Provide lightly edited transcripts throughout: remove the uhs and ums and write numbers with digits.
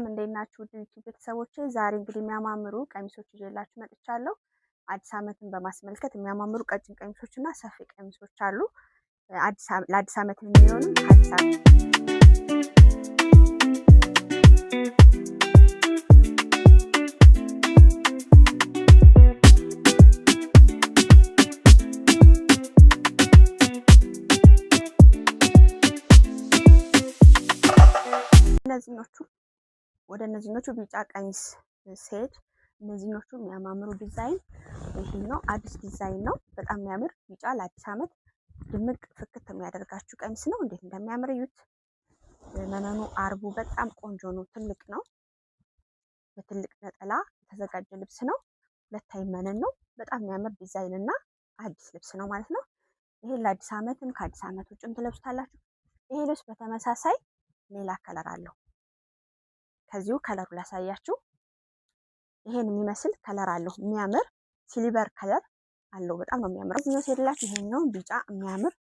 እንዴት ናችሁ ውድ ዩቲዩብ ቤተሰቦቼ? ዛሬ እንግዲህ የሚያማምሩ ቀሚሶች ይዤላችሁ መጥቻለሁ። አዲስ ዓመትን በማስመልከት የሚያማምሩ ቀጭን ቀሚሶች እና ሰፊ ቀሚሶች አሉ። ለአዲስ ዓመት የሚሆኑ አዲስ ዓመት ወደ እነዚህኞቹ ቢጫ ቀሚስ ሴት እነዚህኞቹ የሚያማምሩ ዲዛይን ይሄኛው አዲስ ዲዛይን ነው። በጣም የሚያምር ቢጫ ለአዲስ ዓመት ድምቅ ፍክት የሚያደርጋችሁ ቀሚስ ነው። እንዴት እንደሚያምር እዩት። መነኑ አርቡ በጣም ቆንጆ ነው። ትልቅ ነው። በትልቅ ነጠላ የተዘጋጀ ልብስ ነው። ሁለታይ መነን ነው። በጣም የሚያምር ዲዛይን እና አዲስ ልብስ ነው ማለት ነው። ይሄን ለአዲስ ዓመትም ከአዲስ ዓመት ውጭም ትለብሱታላችሁ። ይሄ ልብስ በተመሳሳይ ሌላ ከለር አለው። ከዚሁ ከለሩ ላሳያችሁ። ይሄን የሚመስል ከለር አለው። የሚያምር ሲልቨር ከለር አለው። በጣም ነው የሚያምረው። እዚህኛው ሲሄድላችሁ ይሄኛው ቢጫ የሚያምር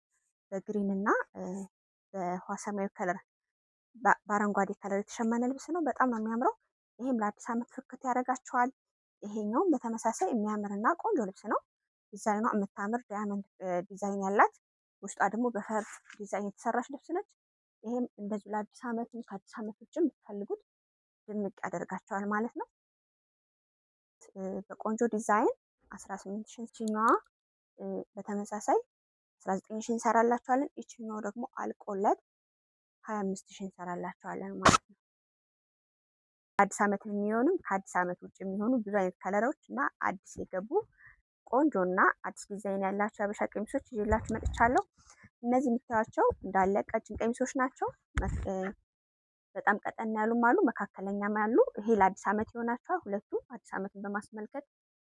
በግሪን እና በውሃ ሰማያዊ ከለር በአረንጓዴ ከለር የተሸመነ ልብስ ነው። በጣም ነው የሚያምረው። ይሄም ለአዲስ ዓመት ፍክት ያደርጋችኋል። ይሄኛውም በተመሳሳይ የሚያምርና ቆንጆ ልብስ ነው። ዲዛይኗ የምታምር ዳያመንድ ዲዛይን ያላት ውስጧ ደግሞ በፈርጥ ዲዛይን የተሰራች ልብስ ነች። ይሄም እንደዚሁ ለአዲስ ዓመትም ከአዲስ ዓመት ውጭም የምትፈልጉት ድምቅ ያደርጋቸዋል ማለት ነው። በቆንጆ ዲዛይን 18 ሺህ ችኛዋ በተመሳሳይ 19 ሺህ እንሰራላችኋለን። ይችኛው ደግሞ አልቆለት 25 ሺህ እንሰራላችኋለን ማለት ነው። አዲስ ዓመት የሚሆኑ ከአዲስ ዓመት ውጭ የሚሆኑ ብዙ አይነት ከለሮች እና አዲስ የገቡ ቆንጆ እና አዲስ ዲዛይን ያላቸው የሀበሻ ቀሚሶች ይዤላችሁ መጥቻለሁ። እነዚህ የምታዩቸው እንዳለ ቀጭን ቀሚሶች ናቸው። በጣም ቀጠን ያሉም አሉ፣ መካከለኛም ያሉ። ይሄ ለአዲስ ዓመት ይሆናቸዋል። ሁለቱም አዲስ ዓመትን በማስመልከት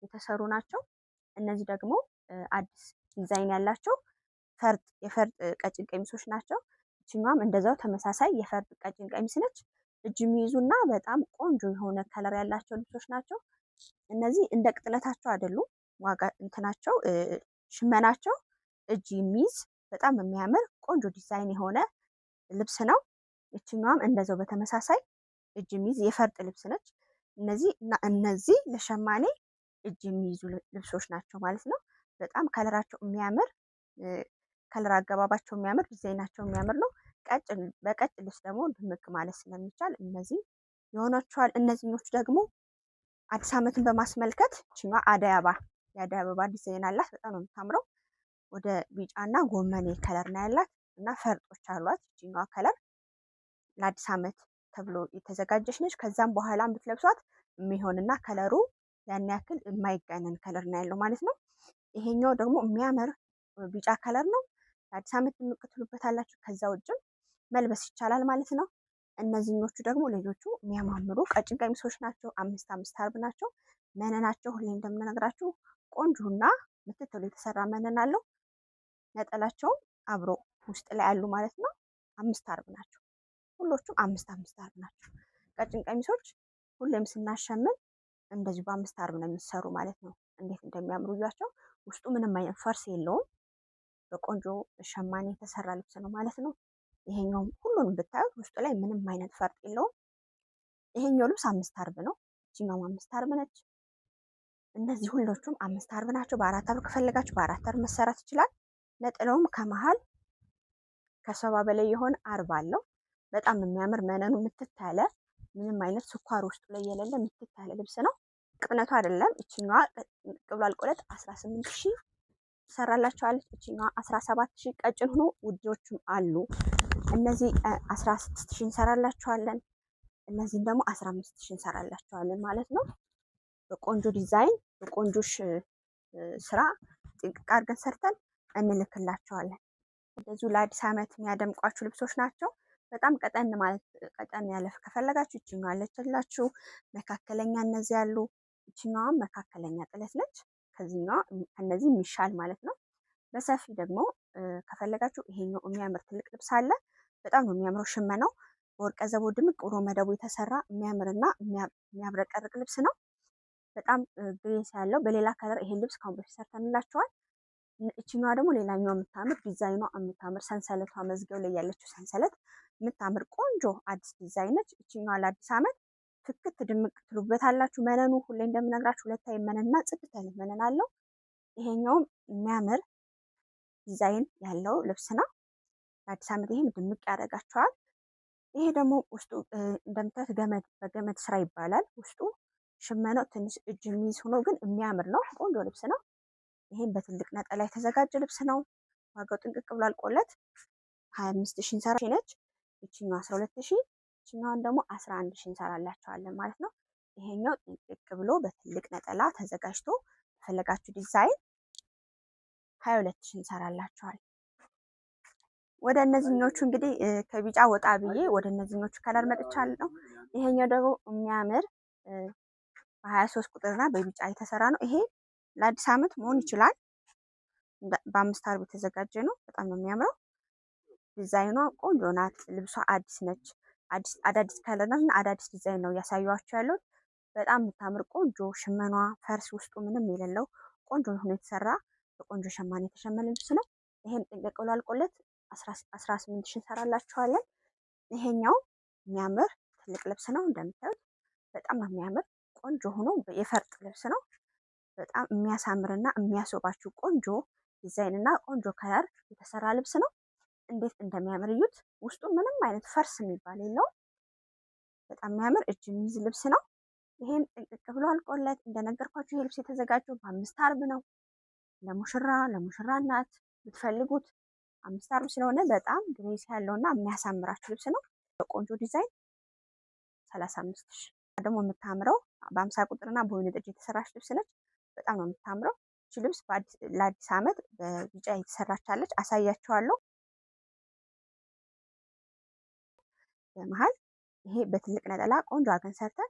የተሰሩ ናቸው። እነዚህ ደግሞ አዲስ ዲዛይን ያላቸው የፈርጥ ቀጭን ቀሚሶች ናቸው። እችኛዋም እንደዛው ተመሳሳይ የፈርጥ ቀጭን ቀሚስ ነች። እጅ የሚይዙና በጣም ቆንጆ የሆነ ከለር ያላቸው ልብሶች ናቸው። እነዚህ እንደ ቅጥነታቸው አይደሉም። ዋጋ እንትናቸው ሽመናቸው እጅ የሚይዝ በጣም የሚያምር ቆንጆ ዲዛይን የሆነ ልብስ ነው። እችኛዋም እንደዛው በተመሳሳይ እጅ የሚይዝ የፈርጥ ልብስ ነች። እነዚህ ለሸማኔ እጅ የሚይዙ ልብሶች ናቸው ማለት ነው። በጣም ከለራቸው የሚያምር ከለር አገባባቸው የሚያምር ዲዛይናቸው የሚያምር ነው። በቀጭን ልብስ ደግሞ ድምቅ ማለት ስለሚቻል እነዚህ ይሆናቸዋል። እነዚህኞቹ ደግሞ አዲስ ዓመትን በማስመልከት እችኛዋ የአደይ አበባ ዲዛይን አላት። በጣም ነው የምታምረው። ወደ ቢጫና ጎመኔ ከለር ነው ያላት እና ፈርጦች አሏት። እችኛዋ ከለር ለአዲስ ዓመት ተብሎ የተዘጋጀች ነች። ከዛም በኋላ ብትለብሷት የሚሆንና ከለሩ ያን ያክል የማይጋነን ከለር ነው ያለው ማለት ነው። ይሄኛው ደግሞ የሚያምር ቢጫ ከለር ነው። ለአዲስ ዓመት የምትሉበታላችሁ። ከዛ ውጭም መልበስ ይቻላል ማለት ነው። እነዚህኞቹ ደግሞ ሌሎቹ የሚያማምሩ ቀጭን ቀሚሶች ናቸው። 5 አርብ ናቸው። መነናቸው ሁሌ እንደምነግራችሁ ቆንጆና ምትትሉ የተሰራ መነን አለው። ነጠላቸውም አብሮ ውስጥ ላይ አሉ ማለት ነው። 5 አርብ ናቸው። ሁሎቹም 5 አርብ ናቸው። ቀጭን ቀሚሶች ሁሌም ስናሸምን እንደዚሁ በ5 አርብ ነው የሚሰሩ ማለት ነው። እንዴት እንደሚያምሩ እያቸው። ውስጡ ምንም አይነት ፈርስ የለውም። በቆንጆ ሸማኔ የተሰራ ልብስ ነው ማለት ነው። ይሄኛውም ሁሉንም ብታዩት ውስጡ ላይ ምንም አይነት ፈርጥ የለውም። ይሄኛው ልብስ 5 አርብ ነው። እቺኛውም 5 አርብ ነች። እነዚህ ሁሎቹም 5 አርብ ናቸው። በ4 አርብ ከፈለጋችሁ በ4 አርብ መሰራት ይችላል። ነጥለውም ከመሃል ከሰባ በላይ የሆነ አርብ አለው። በጣም የሚያምር መነኑ ምትት ያለ ምንም አይነት ስኳር ውስጡ ላይ የሌለ ምትት ያለ ልብስ ነው። ቅጥነቱ አይደለም። እቺኛዋ ቅብሏ አልቆለት 18 ሺህ ትሰራላችኋለች። እቺኛዋ 17 ሺህ ቀጭን ሆኖ ውዶችም አሉ። እነዚህ 16 ሺህ እንሰራላችኋለን። እነዚህን ደግሞ 15 ሺህ እንሰራላችኋለን ማለት ነው። በቆንጆ ዲዛይን በቆንጆ ስራ ጥንቅቅ አድርገን ሰርተን እንልክላችኋለን። እንደዚሁ ለአዲስ ዓመት የሚያደምቋችሁ ልብሶች ናቸው። በጣም ቀጠን ያለ ከፈለጋችሁ እችኛዋ አለችላችሁ። መካከለኛ እነዚህ ያሉ። እችኛዋም መካከለኛ ጥለት ነች። ከነዚህ የሚሻል ማለት ነው። በሰፊ ደግሞ ከፈለጋችሁ ይሄኛው የሚያምር ትልቅ ልብስ አለ። በጣም ነው የሚያምረው። ሽመናው በወርቀ ዘቦ ድምቅ ብሎ መደቡ የተሰራ የሚያምርና የሚያብረቀርቅ ልብስ ነው። በጣም ግሬስ ያለው በሌላ ከለር ይሄን ልብስ ካሁን በፊት ሰርተንላችኋል። እችኛዋ ደግሞ ሌላኛው የምታምር ዲዛይኗ የምታምር ሰንሰለቷ መዝጊያው ላይ ያለችው ሰንሰለት የምታምር ቆንጆ አዲስ ዲዛይን ነች። እችኛዋ ለአዲስ ዓመት ፍክት ድምቅ ትሉበታላችሁ። መነኑ ሁሌ እንደምነግራችሁ ሁለት አይነት መነንና ጽድት ያለ መነን አለው። ይሄኛውም የሚያምር ዲዛይን ያለው ልብስ ነው። ለአዲስ ዓመት ይሄም ድምቅ ያደርጋቸዋል። ይሄ ደግሞ ውስጡ እንደምታዩት ገመድ በገመድ ስራ ይባላል። ውስጡ ሽመናው ትንሽ እጅ የሚይዝ ሆኖ ግን የሚያምር ነው። ቆንጆ ልብስ ነው። ይሄም በትልቅ ነጠላ የተዘጋጀ ልብስ ነው። ዋጋው ጥንቅቅ ብሎ አልቆለት 25 ሺህ እንሰራ ነች። ይችኛው 12 ሺህ፣ ይችኛዋን ደግሞ 11 ሺህ እንሰራላቸዋለን ማለት ነው። ይሄኛው ጥንቅቅ ብሎ በትልቅ ነጠላ ተዘጋጅቶ በፈለጋችሁ ዲዛይን 22 ሺህ እንሰራላቸዋል። ወደ እነዚህኞቹ እንግዲህ ከቢጫ ወጣ ብዬ ወደ እነዚህኞቹ ከለር መጥቻለሁ። ይሄኛው ደግሞ የሚያምር በ23 ቁጥርና በቢጫ የተሰራ ነው። ይሄ ለአዲስ ዓመት መሆን ይችላል። በ5 አርብ የተዘጋጀ ነው። በጣም ነው የሚያምረው። ዲዛይኗ ቆንጆ ናት። ልብሷ አዲስ ነች። አዳዲስ ከለር እና አዳዲስ ዲዛይን ነው እያሳየኋቸው ያለው። በጣም የምታምር ቆንጆ ሽመኗ ፈርስ ውስጡ ምንም የሌለው ቆንጆ ሆኖ የተሰራ በቆንጆ ሸማኔ የተሸመነ ልብስ ነው። ይሄም ጥንቅቅ ብሎ አልቆለት 18 ሺህ እንሰራላችኋለን። ይሄኛው የሚያምር ትልቅ ልብስ ነው። እንደምታዩት በጣም ነው የሚያምር ቆንጆ ሆኖ የፈርጥ ልብስ ነው። በጣም የሚያሳምርና የሚያስወባችሁ ቆንጆ ዲዛይን እና ቆንጆ ከለር የተሰራ ልብስ ነው። እንዴት እንደሚያምር እዩት። ውስጡ ምንም አይነት ፈርስ የሚባል የለውም። በጣም የሚያምር እጅ የሚይዝ ልብስ ነው። ይሄን ጥንቅቅ ብሎ አልቆለት እንደነገርኳችሁ ይሄ ልብስ የተዘጋጀው በ5 አርብ ነው። ለሙሽራ እናት ብትፈልጉት 5 አርብ ስለሆነ በጣም ግሬስ ያለውና የሚያሳምራችሁ ልብስ ነው። በቆንጆ ዲዛይን 35 ሺህ ደግሞ የምታምረው በ50 ቁጥርና በወይን ጠጅ የተሰራች ልብስ ነች። በጣም ነው የምታምረው። እቺ ልብስ ለአዲስ ዓመት በቢጫ የተሰራች አለች። አሳያችኋለሁ። በመሃል ይሄ በትልቅ ነጠላ ቆንጆ አገን ሰርተን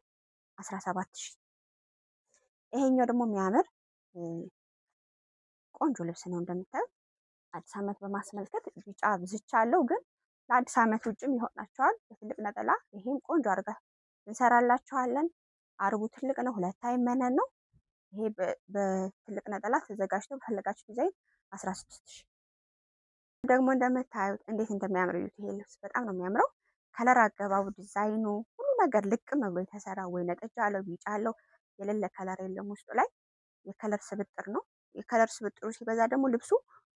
17 ሺህ። ይሄኛው ደግሞ የሚያምር ቆንጆ ልብስ ነው። እንደምታዩት አዲስ ዓመት በማስመልከት ቢጫ ብዝቻ አለው፣ ግን ለአዲስ ዓመት ውጭም ይሆናቸዋል። በትልቅ ነጠላ ይሄም ቆንጆ አድርጋ እንሰራላችኋለን። አርቡ ትልቅ ነው። 2 አይ መነን ነው። ይሄ በትልቅ ነጠላ ተዘጋጅቶ በፈለጋችሁ ዲዛይን 16 ሺህ። ደግሞ እንደምታዩት እንዴት እንደሚያምር እዩት። ይሄ ልብስ በጣም ነው የሚያምረው። ከለር አገባቡ፣ ዲዛይኑ፣ ሁሉ ነገር ልቅም ብሎ የተሰራ ወይነ ጠጅ አለው፣ ቢጫ አለው። የሌለ ከለር የለም ውስጡ ላይ። የከለር ስብጥር ነው። የከለር ስብጥሩ ሲበዛ ደግሞ ልብሱ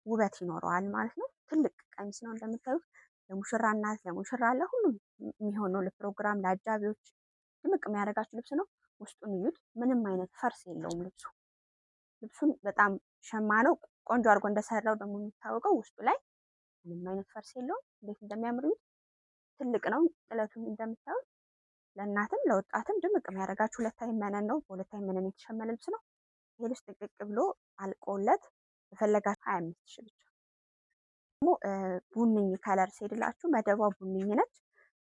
ውበት ይኖረዋል ማለት ነው። ትልቅ ቀሚስ ነው እንደምታዩት። ለሙሽራ እናት፣ ለሙሽራ ለሁሉም የሚሆነው ለፕሮግራም፣ ለአጃቢዎች ድምቅ የሚያደርጋችሁ ልብስ ነው። ውስጡን እዩት። ምንም አይነት ፈርስ የለውም ልብሱ። ልብሱን በጣም ሸማ ነው ቆንጆ አድርጎ እንደሰራው ደግሞ የሚታወቀው ውስጡ ላይ ምንም አይነት ፈርስ የለውም። እንዴት እንደሚያምር እዩት። ትልቅ ነው። ጥለቱን እንደምታዩት ለእናትም ለወጣትም ድምቅ የሚያደርጋችሁ 2 አይ መነን ነው። በ2 አይ መነን የተሸመነ ልብስ ነው። ይሄ ልብስ ጥቅቅ ብሎ አልቆለት በፈለጋችሁ 25 ሺህ ብቻ። ደግሞ ቡኒኝ ከለር ሲሄድላችሁ መደቧ ቡኒኝ ነች።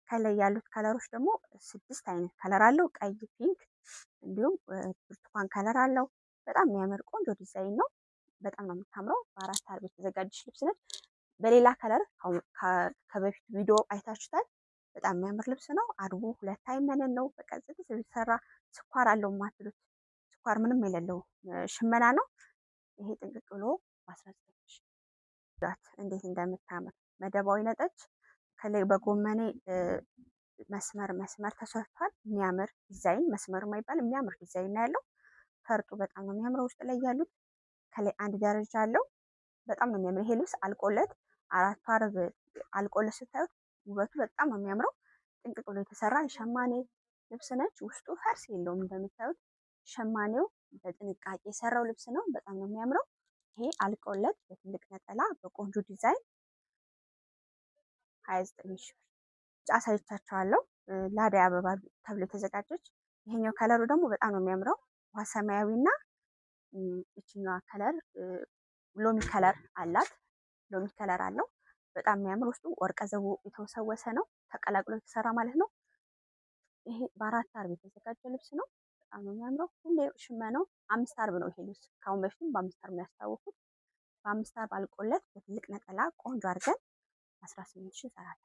ከላይ ያሉት ከለሮች ደግሞ 6 አይነት ከለር አለው። ቀይ፣ ፒንክ እንዲሁም ብርቱካን ከለር አለው። በጣም የሚያምር ቆንጆ ዲዛይን ነው። በጣም ነው የምታምረው። በ4 አርብ የተዘጋጀች ልብስ ነች። በሌላ ከለር ከበፊት ቪዲዮ አይታችሁታል። በጣም የሚያምር ልብስ ነው። አርቡ 2 አይ መነን ነው። በቃ ጽድት የተሰራ ስኳር አለው የማትሉት ስኳር ምንም የሌለው ሽመና ነው። ይሄ ጥንቅቅ ብሎ 19 ሺህ። እንዴት እንደምታምር መደባዊ ነጠች ከላይ በጎመኔ መስመር ተሰርቷል። የሚያምር ዲዛይን፣ መስመር የማይባል የሚያምር ዲዛይን ነው ያለው። ፈርጡ በጣም ነው የሚያምረው። ውስጥ ላይ ያሉት ከላይ 1 ደረጃ አለው። በጣም ነው የሚያምር። ይሄ ልብስ አልቆለት 4 አርብ አልቆለት ስታዩት ውበቱ በጣም ነው የሚያምረው። ጥንቅቅ ብሎ የተሰራ የሸማኔ ልብስ ነች። ውስጡ ፈርስ የለውም። እንደምታዩት ሸማኔው በጥንቃቄ የሰራው ልብስ ነው። በጣም ነው የሚያምረው። ይሄ አልቆለት በትልቅ ነጠላ በቆንጆ ዲዛይን 29 ሺህ ብር። አሳይቻችኋለሁ። ለአደይ አበባ ተብሎ የተዘጋጀች። ይሄኛው ከለሩ ደግሞ በጣም ነው የሚያምረው። ውሃ ሰማያዊና ይችኛዋ ከለር ሎሚ ከለር አላት። ሎሚ ከለር አለው። በጣም የሚያምር ውስጡ ወርቀ ዘቦ የተወሰወሰ ነው። ተቀላቅሎ የተሰራ ማለት ነው። ይሄ በ4 አርብ የተዘጋጀ ልብስ ነው። በጣም ነው የሚያምረው። ሁሌ ሽመናው 5 አርብ ነው ይሄ ልብስ። ካሁን በፊትም በ5 አርብ ነው ያስታወኩት። በ5 አርብ አልቆለት በትልቅ ነጠላ ቆንጆ አድርገን 18 ሺህ እንሰራለን።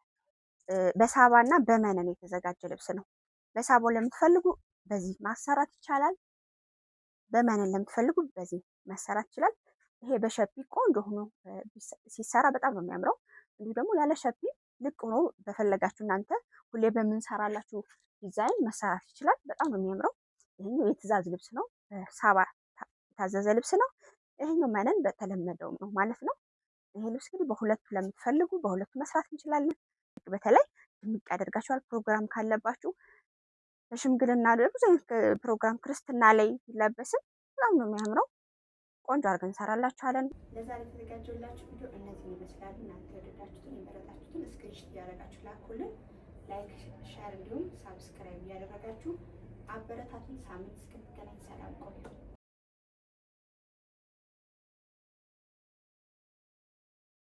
በሳባ እና በመነን የተዘጋጀ ልብስ ነው። በሳባው ለምትፈልጉ በዚህ ማሰራት ይቻላል። በመነን ለምትፈልጉ በዚህ መሰራት ይችላል። ይሄ በሸፒ ቆንጆ ሆኖ ሲሰራ በጣም ነው የሚያምረው። እንዲሁ ደግሞ ያለ ሸፒ ልቅ ሆኖ በፈለጋችሁ እናንተ ሁሌ በምንሰራላችሁ ዲዛይን መሰራት ይችላል። በጣም ነው የሚያምረው። ይሄኛው የትእዛዝ ልብስ ነው፣ ሳባ የታዘዘ ልብስ ነው። ይሄኛው መነን በተለመደው ነው ማለት ነው። ይሄ ልብስ እንግዲህ በሁለቱ ለምትፈልጉ በሁለቱ መስራት እንችላለን። በተለይ ድምቅ ያደርጋችኋል ፕሮግራም ካለባችሁ፣ በሽምግልና ብዙ አይነት ፕሮግራም ክርስትና ላይ ይለበስም በጣም ነው የሚያምረው። ቆንጆ አድርገን እንሰራላችኋለን። ለዛሬ የተዘጋጀላችሁ ቪዲዮ እነዚህ ይመስላሉ። እናንተ የወደዳችሁትን የመረጣችሁትን ስክሪንሾት እያደረጋችሁ ላኩልን። ላይክ፣ ሼር እንዲሁም ሳብስክራይብ እያደረጋችሁ አበረታቱን። ሳምንት እስክንገናኝ ሰላም ቆዩ።